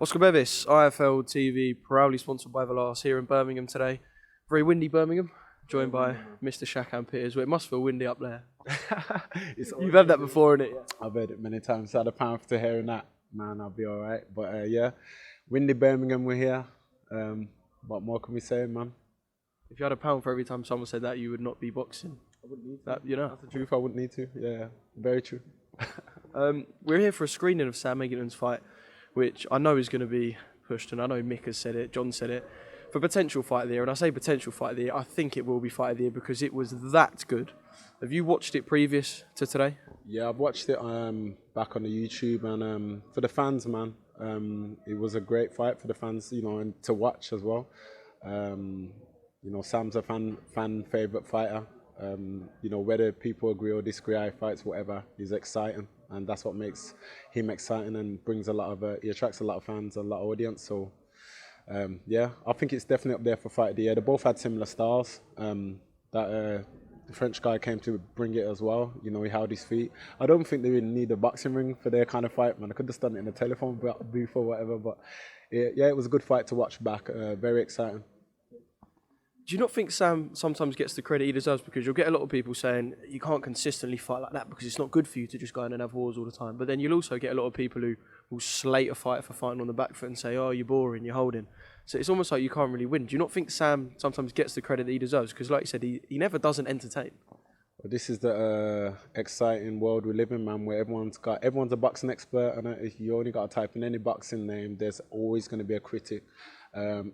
Oscar Bevis, IFL TV, proudly sponsored by Velas here in Birmingham today. Very windy Birmingham, joined by Mr. Shakan Peters. Well, it must feel windy up there. You've had that before, innit? I've heard it many times. I had a pound for hearing that. Man, I'll be all right. But yeah, windy Birmingham, we're here. What more can we say, man? If you had a pound for every time someone said that, you would not be boxing. I wouldn't need to. That, you know. That's the truth. I wouldn't need to. Yeah, very true. We're here for a screening of Sam Egerton's fight, which I know is going to be pushed, and I know Mick has said it, John said it, for potential fight of the year. And I say potential fight of the year, I think it will be fight of the year because it was that good. Have you watched it previous to today? Yeah, I've watched it back on the YouTube, and for the fans, man, it was a great fight for the fans, you know, and to watch as well. You know, Sam's a fan favorite fighter. You know, whether people agree or disagree, how he fights, whatever, he's exciting, and that's what makes him exciting and brings a lot of he attracts a lot of fans, a lot of audience. So yeah, I think it's definitely up there for fight of the year. They both had similar styles. The French guy came to bring it as well. You know, he held his feet. I don't think they really need a boxing ring for their kind of fight, man. I could have done it in a telephone booth or whatever, but yeah, it was a good fight to watch back. Very exciting. Do you not think Sam sometimes gets the credit he deserves? Because you'll get a lot of people saying you can't consistently fight like that because it's not good for you to just go in and have wars all the time. But then you'll also get a lot of people who will slate a fight for fighting on the back foot and say, oh, you're boring, you're holding. So it's almost like you can't really win. Do you not think Sam sometimes gets the credit that he deserves? Because like you said, he never doesn't entertain. Well, this is the exciting world we live in, man, where everyone's a boxing expert, and if you only got to type in any boxing name, there's always going to be a critic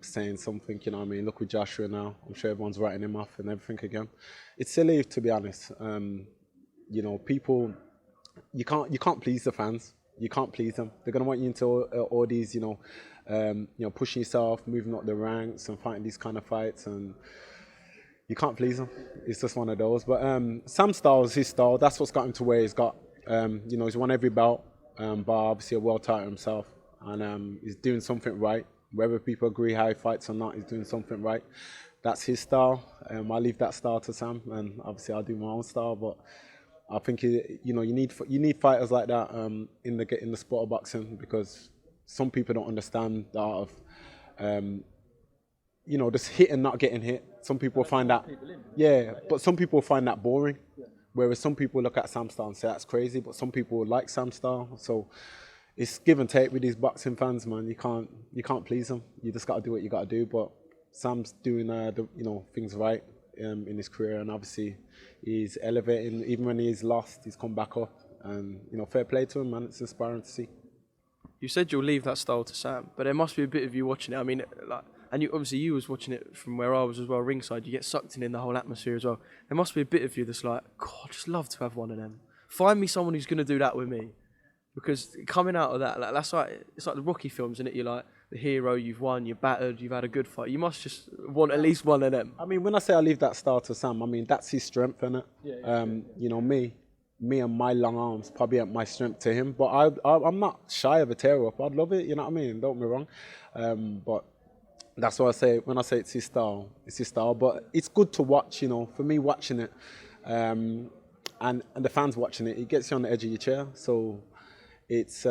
saying something, you know what I mean? Look with Joshua now. I'm sure everyone's writing him off and everything again. It's silly, to be honest. You know, people, you can't please the fans. You can't please them. They're gonna want you into all these, you know, pushing yourself, moving up the ranks, and fighting these kind of fights, and you can't please them. It's just one of those. But Sam's style is his style. That's what's got him to where he's got. You know, he's won every belt, but obviously a world title himself, and he's doing something right. Whether people agree how he fights or not, he's doing something right. That's his style. I leave that style to Sam, and obviously I'll do my own style. But I think you know, you need fighters like that in the sport of boxing, because some people don't understand the art of you know, just hit and not getting hit. Some people find that but some people find that boring. Whereas some people look at Sam's style and say that's crazy, but some people like Sam's style. So it's give and take with these boxing fans, man. You can't please them. You just got to do what you got to do. But Sam's doing you know, things right in his career, and obviously he's elevating. Even when he's lost, he's come back up, and you know, fair play to him, man. It's inspiring to see. You said you'll leave that style to Sam, but there must be a bit of you watching it. I mean, like, and you was watching it from where I was as well, ringside. You get sucked in the whole atmosphere as well. There must be a bit of you that's like, God, I'd just love to have one of them. Find me someone who's going to do that with me. Because coming out of that, like, that's like, it's like the Rocky films, isn't it? You're like the hero, you've won, you're battered, you've had a good fight. You must just want at least one of them. I mean, when I say I leave that style to Sam, I mean, that's his strength, innit? You know, me and my long arms probably aren't my strength to him, but I'm not shy of a tear-up. I'd love it, you know what I mean? Don't get me wrong. But that's what I say, when I say it's his style, it's his style. But it's good to watch, you know, for me watching it, and the fans watching it, it gets you on the edge of your chair. So it's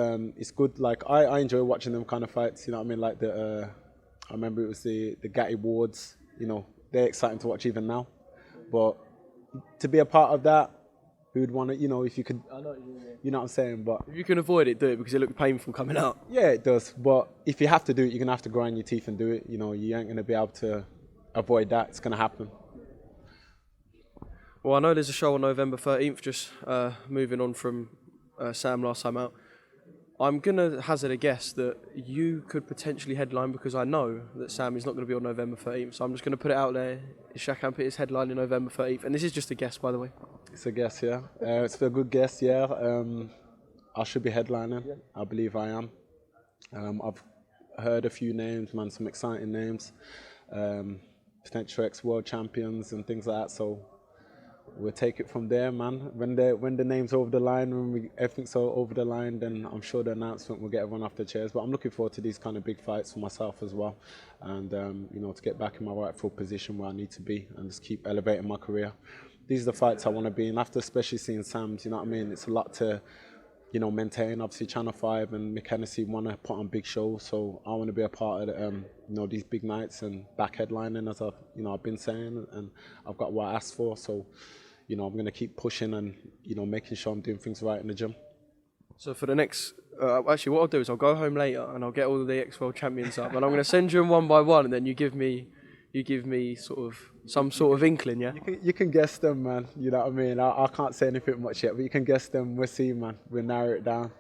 good. Like I enjoy watching them kind of fights, you know what I mean? Like I remember it was the Gatti Wards, you know, they're exciting to watch even now. But to be a part of that, who'd want to, you know, if you could, I know you know what I'm saying? But if you can avoid it, do it, because it looks painful coming out. Yeah, it does. But if you have to do it, you're going to have to grind your teeth and do it. You know, you ain't going to be able to avoid that. It's going to happen. Well, I know there's a show on November 13th, just moving on from Sam last time out. I'm going to hazard a guess that you could potentially headline, because I know that Sam is not going to be on November 13th. So I'm just going to put it out there. Is Shakan Peters headlining November 13th? And this is just a guess, by the way. It's a guess, yeah. It's a good guess, yeah. I should be headlining. Yeah. I believe I am. I've heard a few names, man, some exciting names. Potential ex-world champions and things like that. So we'll take it from there, man. When the name's over the line, everything's over the line, then I'm sure the announcement will get everyone off their chairs. But I'm looking forward to these kind of big fights for myself as well, and you know, to get back in my rightful position where I need to be and just keep elevating my career. These are the fights I want to be in. After especially seeing Sam's, you know what I mean? It's a lot to maintain. Obviously, Channel 5 and Mick Hennessy want to put on big shows, so I want to be a part of these big nights and back headlining, as I've been saying, and I've got what I asked for. So, I'm going to keep pushing and, making sure I'm doing things right in the gym. So for the next, actually, what I'll do is I'll go home later and I'll get all of the ex-world champions up, and I'm going to send you them one by one, and then you give me some sort of inkling, yeah. You can guess them, man. You know what I mean? I can't say anything much yet, but you can guess them. We'll see, man. We'll narrow it down.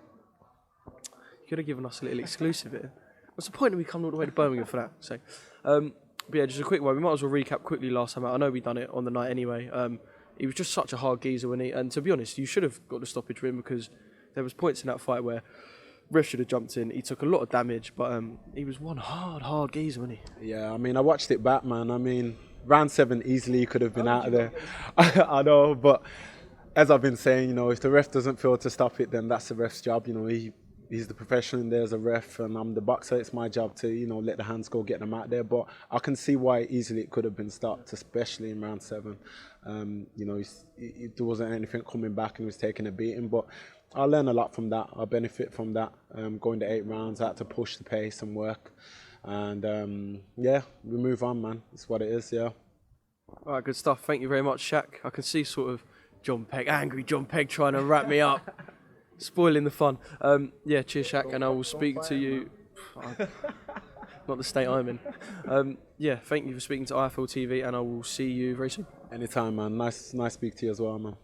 You could have given us a little exclusive here. What's the point of me coming all the way to Birmingham for that? So, but yeah, just a quick one. We might as well recap quickly last time out. I know we done it on the night anyway. He was just such a hard geezer, wasn't he? And to be honest, you should have got the stoppage win, because there was points in that fight where ref should have jumped in. He took a lot of damage, but he was one hard geezer, wasn't he? Yeah, I mean, I watched it back, man. I mean, round 7 easily could have been out of there. I know, but as I've been saying, if the ref doesn't feel to stop it, then that's the ref's job. He's the professional in there as a ref, and I'm the boxer. It's my job to, let the hands go, get them out there. But I can see why easily it could have been stopped, especially in round 7. There wasn't anything coming back, and he was taking a beating. But I learn a lot from that. I benefit from that. Going to 8 rounds, I had to push the pace and work. And yeah, we move on, man. It's what it is, yeah. All right, good stuff. Thank you very much, Shaq. I can see sort of angry John Pegg trying to wrap me up. Spoiling the fun. Yeah, cheers, Shaq, and I will speak to you. Not the state I'm in. Yeah, thank you for speaking to IFL TV, and I will see you very soon. Anytime, man. Nice speak to you as well, man.